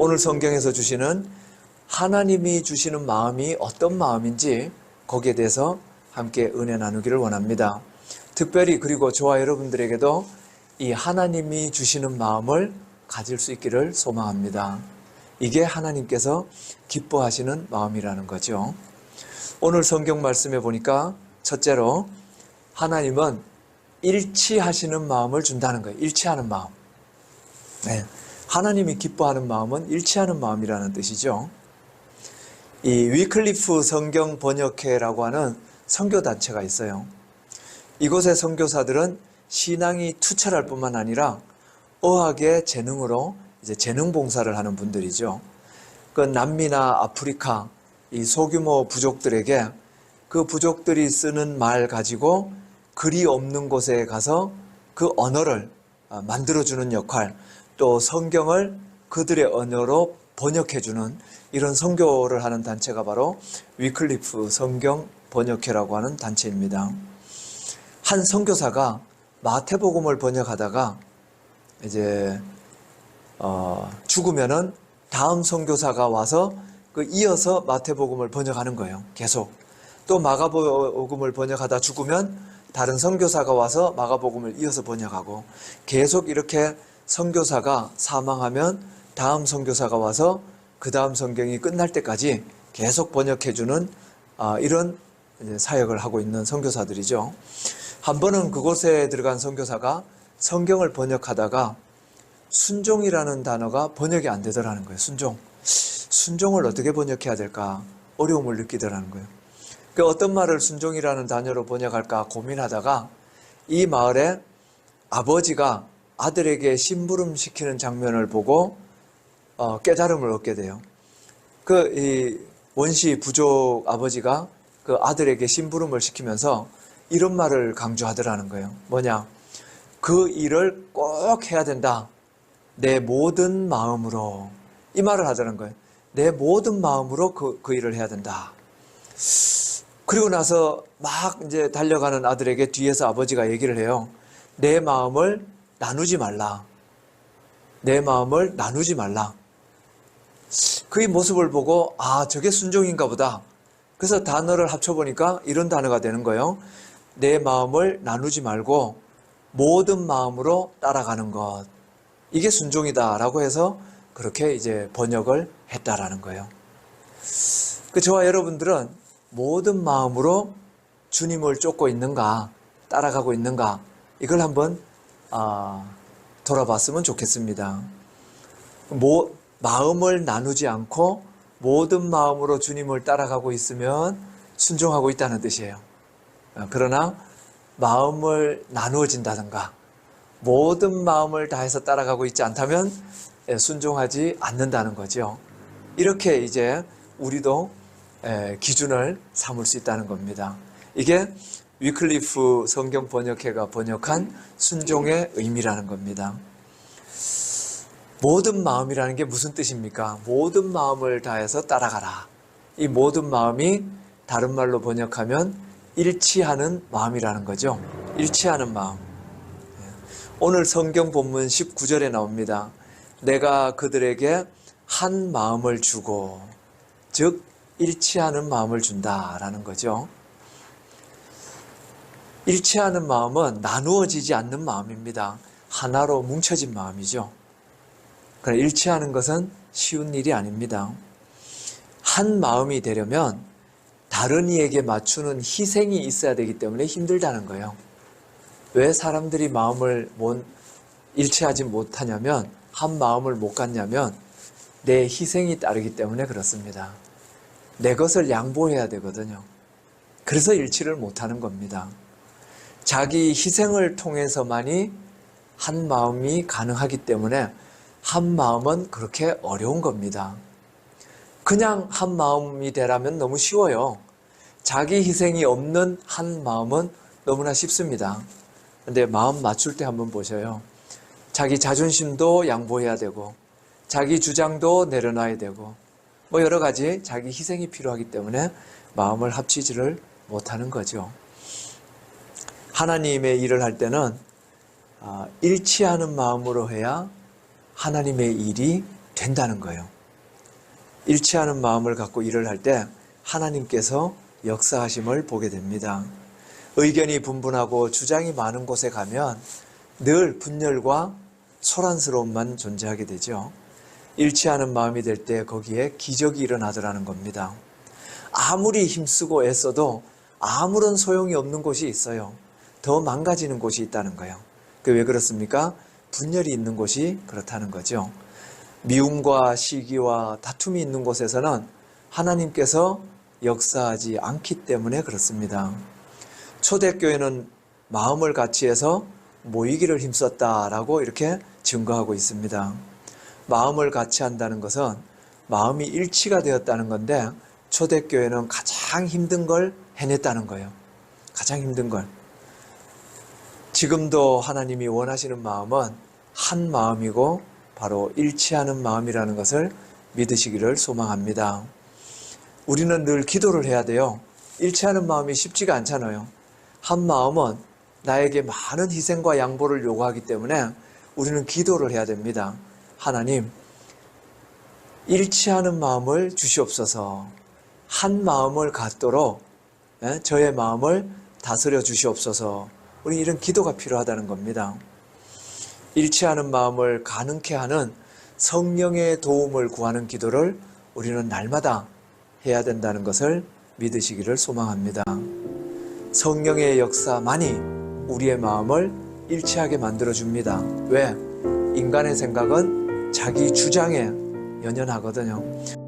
오늘 성경에서 주시는 하나님이 주시는 마음이 어떤 마음인지 거기에 대해서 함께 은혜 나누기를 원합니다. 특별히 그리고 저와 여러분들에게도 이 하나님이 주시는 마음을 가질 수 있기를 소망합니다. 이게 하나님께서 기뻐하시는 마음이라는 거죠. 오늘 성경 말씀에 보니까 첫째로 하나님은 일치하시는 마음을 준다는 거예요. 일치하는 마음. 네. 하나님이 기뻐하는 마음은 일치하는 마음이라는 뜻이죠. 이 위클리프 성경 번역회라고 하는 선교단체가 있어요. 이곳의 선교사들은 신앙이 투철할 뿐만 아니라 어학의 재능으로 이제 재능 봉사를 하는 분들이죠. 그 남미나 아프리카 이 소규모 부족들에게 그 부족들이 쓰는 말 가지고 글이 없는 곳에 가서 그 언어를 만들어주는 역할, 또 성경을 그들의 언어로 번역해주는 이런 선교를 하는 단체가 바로 위클리프 성경 번역회라고 하는 단체입니다. 한 선교사가 마태복음을 번역하다가 이제 죽으면은 다음 선교사가 와서 그 이어서 마태복음을 번역하는 거예요. 계속. 또 마가복음을 번역하다 죽으면 다른 선교사가 와서 마가복음을 이어서 번역하고 계속 이렇게 선교사가 사망하면 다음 선교사가 와서 그 다음 성경이 끝날 때까지 계속 번역해주는 이런 사역을 하고 있는 선교사들이죠. 한 번은 그곳에 들어간 선교사가 성경을 번역하다가 순종이라는 단어가 번역이 안 되더라는 거예요. 순종을 어떻게 번역해야 될까 어려움을 느끼더라는 거예요. 그 어떤 말을 순종이라는 단어로 번역할까 고민하다가 이 마을에 아버지가 아들에게 심부름 시키는 장면을 보고 깨달음을 얻게 돼요. 이 원시 부족 아버지가 그 아들에게 심부름을 시키면서 이런 말을 강조하더라는 거예요. 뭐냐? 그 일을 꼭 해야 된다. 내 모든 마음으로. 이 말을 하더라는 거예요. 내 모든 마음으로 그 일을 해야 된다. 그리고 나서 막 이제 달려가는 아들에게 뒤에서 아버지가 얘기를 해요. 내 마음을 나누지 말라. 내 마음을 나누지 말라. 그의 모습을 보고 저게 순종인가 보다. 그래서 단어를 합쳐보니까 이런 단어가 되는 거예요. 내 마음을 나누지 말고 모든 마음으로 따라가는 것. 이게 순종이다라고 해서 그렇게 이제 번역을 했다라는 거예요. 저와 여러분들은 모든 마음으로 주님을 쫓고 있는가, 따라가고 있는가, 이걸 한번 돌아봤으면 좋겠습니다. 마음을 나누지 않고 모든 마음으로 주님을 따라가고 있으면 순종하고 있다는 뜻이에요. 그러나 마음을 나누어진다든가 모든 마음을 다해서 따라가고 있지 않다면 순종하지 않는다는 거죠. 이렇게 이제 우리도 기준을 삼을 수 있다는 겁니다. 이게 위클리프 성경 번역회가 번역한 순종의 의미라는 겁니다. 모든 마음이라는 게 무슨 뜻입니까? 모든 마음을 다해서 따라가라. 이 모든 마음이 다른 말로 번역하면 일치하는 마음이라는 거죠. 일치하는 마음. 오늘 성경 본문 19절에 나옵니다. 내가 그들에게 한 마음을 주고, 즉 일치하는 마음을 준다라는 거죠. 일치하는 마음은 나누어지지 않는 마음입니다. 하나로 뭉쳐진 마음이죠. 그러나 일치하는 것은 쉬운 일이 아닙니다. 한 마음이 되려면 다른 이에게 맞추는 희생이 있어야 되기 때문에 힘들다는 거예요. 왜 사람들이 마음을 일치하지 못하냐면, 한 마음을 못 갖냐면 내 희생이 따르기 때문에 그렇습니다. 내 것을 양보해야 되거든요. 그래서 일치를 못하는 겁니다. 자기 희생을 통해서만이 한 마음이 가능하기 때문에 한 마음은 그렇게 어려운 겁니다. 그냥 한 마음이 되라면 너무 쉬워요. 자기 희생이 없는 한 마음은 너무나 쉽습니다. 근데 마음 맞출 때 한번 보셔요. 자기 자존심도 양보해야 되고 자기 주장도 내려놔야 되고 여러 가지 자기 희생이 필요하기 때문에 마음을 합치지를 못하는 거죠. 하나님의 일을 할 때는 일치하는 마음으로 해야 하나님의 일이 된다는 거예요. 일치하는 마음을 갖고 일을 할 때 하나님께서 역사하심을 보게 됩니다. 의견이 분분하고 주장이 많은 곳에 가면 늘 분열과 소란스러움만 존재하게 되죠. 일치하는 마음이 될 때 거기에 기적이 일어나더라는 겁니다. 아무리 힘쓰고 애써도 아무런 소용이 없는 곳이 있어요. 더 망가지는 곳이 있다는 거예요. 그게 왜 그렇습니까? 분열이 있는 곳이 그렇다는 거죠. 미움과 시기와 다툼이 있는 곳에서는 하나님께서 역사하지 않기 때문에 그렇습니다. 초대교회는 마음을 같이 해서 모이기를 힘썼다라고 이렇게 증거하고 있습니다. 마음을 같이 한다는 것은 마음이 일치가 되었다는 건데 초대교회는 가장 힘든 걸 해냈다는 거예요. 가장 힘든 걸. 지금도 하나님이 원하시는 마음은 한 마음이고 바로 일치하는 마음이라는 것을 믿으시기를 소망합니다. 우리는 늘 기도를 해야 돼요. 일치하는 마음이 쉽지가 않잖아요. 한 마음은 나에게 많은 희생과 양보를 요구하기 때문에 우리는 기도를 해야 됩니다. 하나님, 일치하는 마음을 주시옵소서. 한 마음을 갖도록 저의 마음을 다스려 주시옵소서. 우리 이런 기도가 필요하다는 겁니다. 일치하는 마음을 가능케 하는 성령의 도움을 구하는 기도를 우리는 날마다 해야 된다는 것을 믿으시기를 소망합니다. 성령의 역사만이 우리의 마음을 일치하게 만들어줍니다. 왜? 인간의 생각은 자기 주장에 연연하거든요.